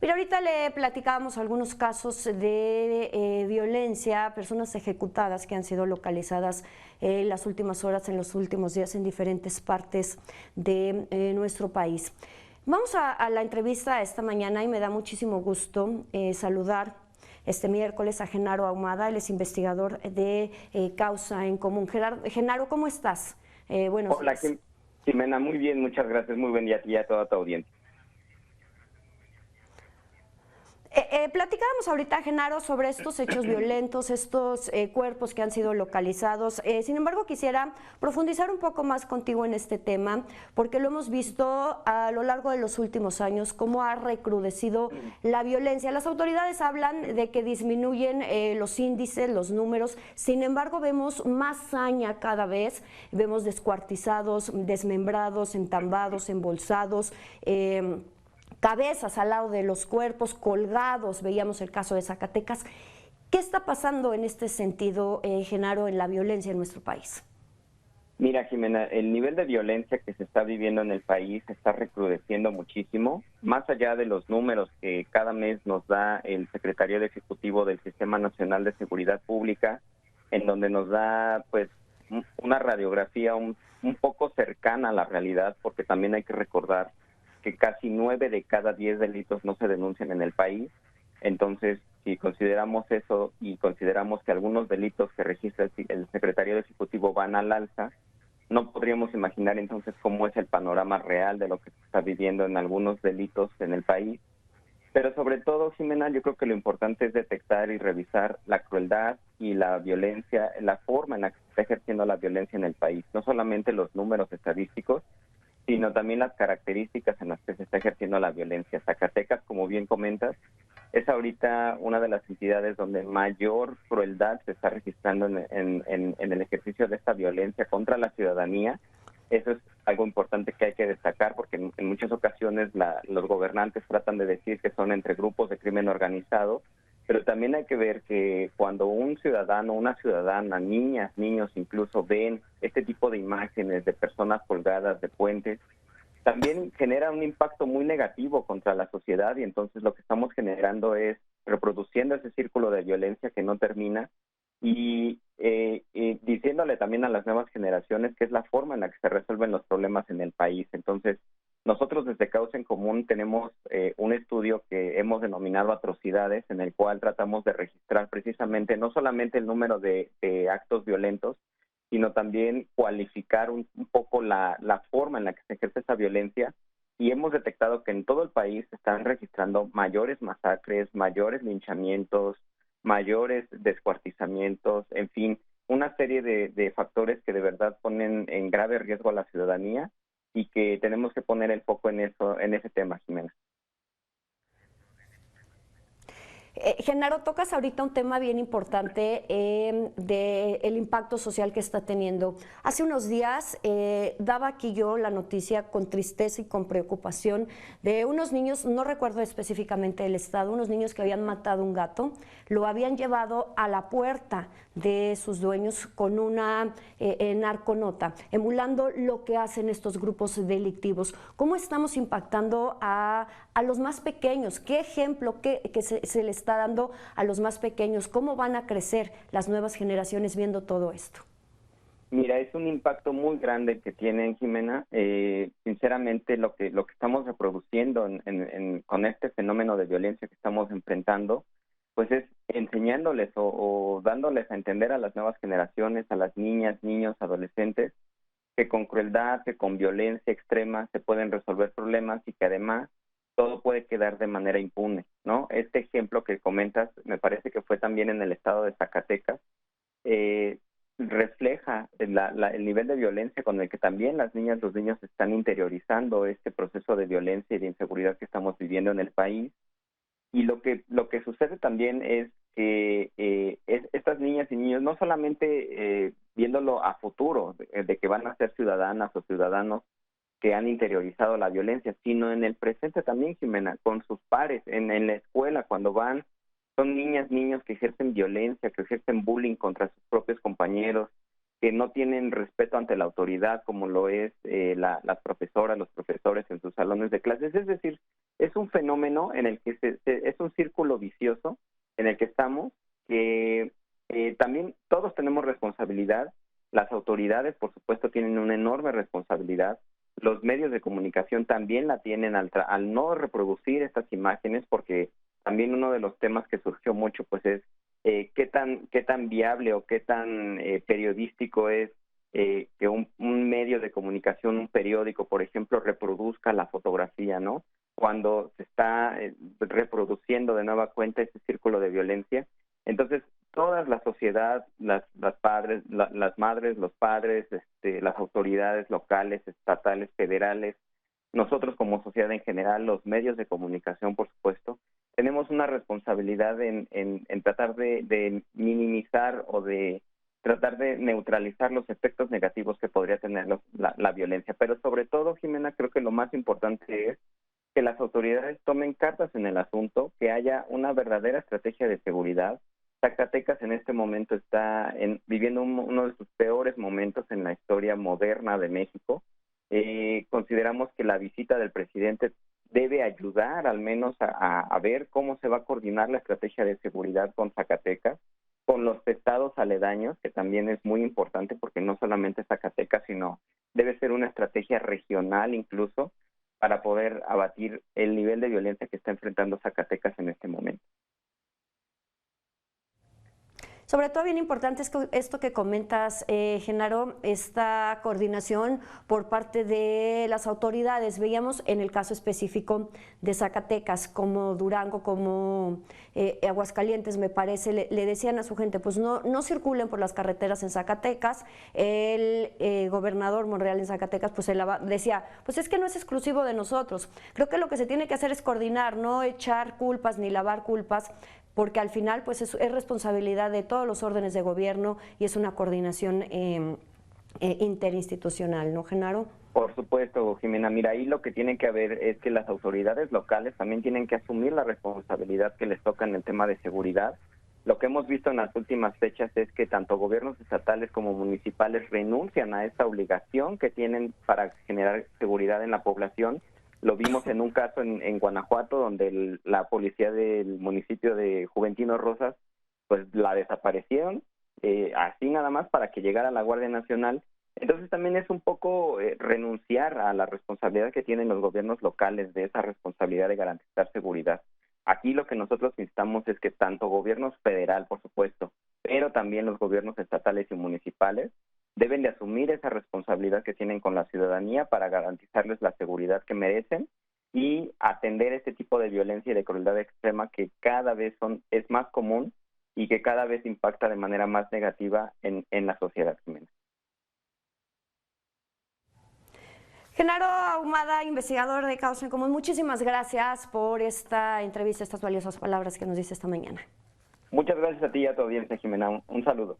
Mira, ahorita le platicábamos algunos casos de violencia, personas ejecutadas que han sido localizadas en las últimas horas, en los últimos días, en diferentes partes de nuestro país. Vamos a la entrevista esta mañana y me da muchísimo gusto saludar este miércoles a Genaro Ahumada, él es investigador de Causa en Común. Genaro, ¿cómo estás? Buenos Hola, días. Jimena, muy bien, muchas gracias, muy buen día a ti y a toda tu audiencia. Platicábamos ahorita, Genaro, sobre estos hechos violentos, estos cuerpos que han sido localizados. Sin embargo, quisiera profundizar un poco más contigo en este tema, porque lo hemos visto a lo largo de los últimos años, cómo ha recrudecido la violencia. Las autoridades hablan de que disminuyen los índices, los números, sin embargo, vemos más saña cada vez, vemos descuartizados, desmembrados, entambados, embolsados, cabezas al lado de los cuerpos, colgados, veíamos el caso de Zacatecas. ¿Qué está pasando en este sentido, Genaro, en la violencia en nuestro país? Mira, Jimena, el nivel de violencia que se está viviendo en el país está recrudeciendo muchísimo, más allá de los números que cada mes nos da el secretario ejecutivo del Sistema Nacional de Seguridad Pública, en donde nos da pues una radiografía un poco cercana a la realidad, porque también hay que recordar que casi 9 de cada 10 delitos no se denuncian en el país. Entonces, si consideramos eso y consideramos que algunos delitos que registra el secretario ejecutivo van al alza, no podríamos imaginar entonces cómo es el panorama real de lo que se está viviendo en algunos delitos en el país. Pero sobre todo, Jimena, yo creo que lo importante es detectar y revisar la crueldad y la violencia, la forma en la que se está ejerciendo la violencia en el país, no solamente los números estadísticos, sino también las características en las que se está ejerciendo la violencia. Zacatecas, como bien comentas, es ahorita una de las entidades donde mayor crueldad se está registrando en el ejercicio de esta violencia contra la ciudadanía. Eso es algo importante que hay que destacar, porque en muchas ocasiones los gobernantes tratan de decir que son entre grupos de crimen organizado, pero también hay que ver que cuando un ciudadano, una ciudadana, niñas, niños incluso ven este tipo de imágenes de personas colgadas de puentes, también genera un impacto muy negativo contra la sociedad, y entonces lo que estamos generando es reproduciendo ese círculo de violencia que no termina y diciéndole también a las nuevas generaciones que es la forma en la que se resuelven los problemas en el país. Entonces, nosotros desde Causa en Común tenemos un estudio que hemos denominado Atrocidades, en el cual tratamos de registrar precisamente no solamente el número de actos violentos, sino también cualificar un poco la forma en la que se ejerce esa violencia, y hemos detectado que en todo el país se están registrando mayores masacres, mayores linchamientos, mayores descuartizamientos, en fin, una serie de factores que de verdad ponen en grave riesgo a la ciudadanía y que tenemos que poner el foco en eso, en ese tema, Jimena. Genaro, tocas ahorita un tema bien importante del impacto social que está teniendo. Hace unos días daba aquí yo la noticia con tristeza y con preocupación de unos niños, no recuerdo específicamente el estado, unos niños que habían matado un gato, lo habían llevado a la puerta de sus dueños con una narconota, emulando lo que hacen estos grupos delictivos. ¿Cómo estamos impactando a los más pequeños? ¿Qué ejemplo que se le está dando a los más pequeños? ¿Cómo van a crecer las nuevas generaciones viendo todo esto? Mira, es un impacto muy grande que tienen, Jimena. Sinceramente, lo que estamos reproduciendo con este fenómeno de violencia que estamos enfrentando, pues es enseñándoles o dándoles a entender a las nuevas generaciones, a las niñas, niños, adolescentes, que con crueldad, que con violencia extrema se pueden resolver problemas y que además todo puede quedar de manera impune, ¿no? Este ejemplo que comentas me parece que fue también en el estado de Zacatecas. eh, Refleja el nivel de violencia con el que también las niñas, los niños están interiorizando este proceso de violencia y de inseguridad que estamos viviendo en el país. Y lo que sucede también es que estas niñas y niños, no solamente viéndolo a futuro, de que van a ser ciudadanas o ciudadanos que han interiorizado la violencia, sino en el presente también, Jimena, con sus pares, en la escuela, cuando van, son niñas, niños que ejercen violencia, que ejercen bullying contra sus propios compañeros, que no tienen respeto ante la autoridad, como lo es las profesoras, los profesores en sus salones de clases. Es decir, es un fenómeno en el que es un círculo vicioso en el que estamos, que también todos tenemos responsabilidad. Las autoridades, por supuesto, tienen una enorme responsabilidad. Los medios de comunicación también la tienen al no reproducir estas imágenes, porque también uno de los temas que surgió mucho pues es qué tan viable o qué tan periodístico es que un medio de comunicación, un periódico, por ejemplo, reproduzca la fotografía, ¿no? Cuando se está reproduciendo de nueva cuenta ese círculo de violencia. Entonces, toda la sociedad, las madres, los padres, las autoridades locales, estatales, federales, nosotros como sociedad en general, los medios de comunicación, por supuesto, tenemos una responsabilidad en tratar de minimizar o de tratar de neutralizar los efectos negativos que podría tener la violencia. Pero sobre todo, Jimena, creo que lo más importante es que las autoridades tomen cartas en el asunto, que haya una verdadera estrategia de seguridad. Zacatecas en este momento está viviendo uno de sus peores momentos en la historia moderna de México. Consideramos que la visita del presidente debe ayudar al menos a ver cómo se va a coordinar la estrategia de seguridad con Zacatecas, con los estados aledaños, que también es muy importante porque no solamente Zacatecas, sino debe ser una estrategia regional incluso para poder abatir el nivel de violencia que está enfrentando Zacatecas en este momento. Sobre todo bien importante es esto que comentas, Genaro, esta coordinación por parte de las autoridades. Veíamos en el caso específico de Zacatecas, como Durango, como Aguascalientes, me parece, le decían a su gente, pues no circulen por las carreteras en Zacatecas. El gobernador Monreal en Zacatecas pues decía, pues es que no es exclusivo de nosotros. Creo que lo que se tiene que hacer es coordinar, no echar culpas ni lavar culpas, porque al final pues es responsabilidad de todos los órdenes de gobierno y es una coordinación interinstitucional, ¿no, Genaro? Por supuesto, Jimena. Mira, ahí lo que tiene que haber es que las autoridades locales también tienen que asumir la responsabilidad que les toca en el tema de seguridad. Lo que hemos visto en las últimas fechas es que tanto gobiernos estatales como municipales renuncian a esta obligación que tienen para generar seguridad en la población. Lo vimos en un caso en Guanajuato, donde la policía del municipio de Juventino Rosas, pues la desaparecieron, así nada más para que llegara la Guardia Nacional. Entonces también es un poco renunciar a la responsabilidad que tienen los gobiernos locales de esa responsabilidad de garantizar seguridad. Aquí lo que nosotros instamos es que tanto gobiernos federal, por supuesto, pero también los gobiernos estatales y municipales, deben de asumir esa responsabilidad que tienen con la ciudadanía para garantizarles la seguridad que merecen y atender este tipo de violencia y de crueldad extrema que cada vez es más común y que cada vez impacta de manera más negativa en la sociedad, Jimena. Genaro Ahumada, investigador de Causa en Común, muchísimas gracias por esta entrevista, estas valiosas palabras que nos dice esta mañana. Muchas gracias a ti y a tu audiencia, Jimena. Un saludo.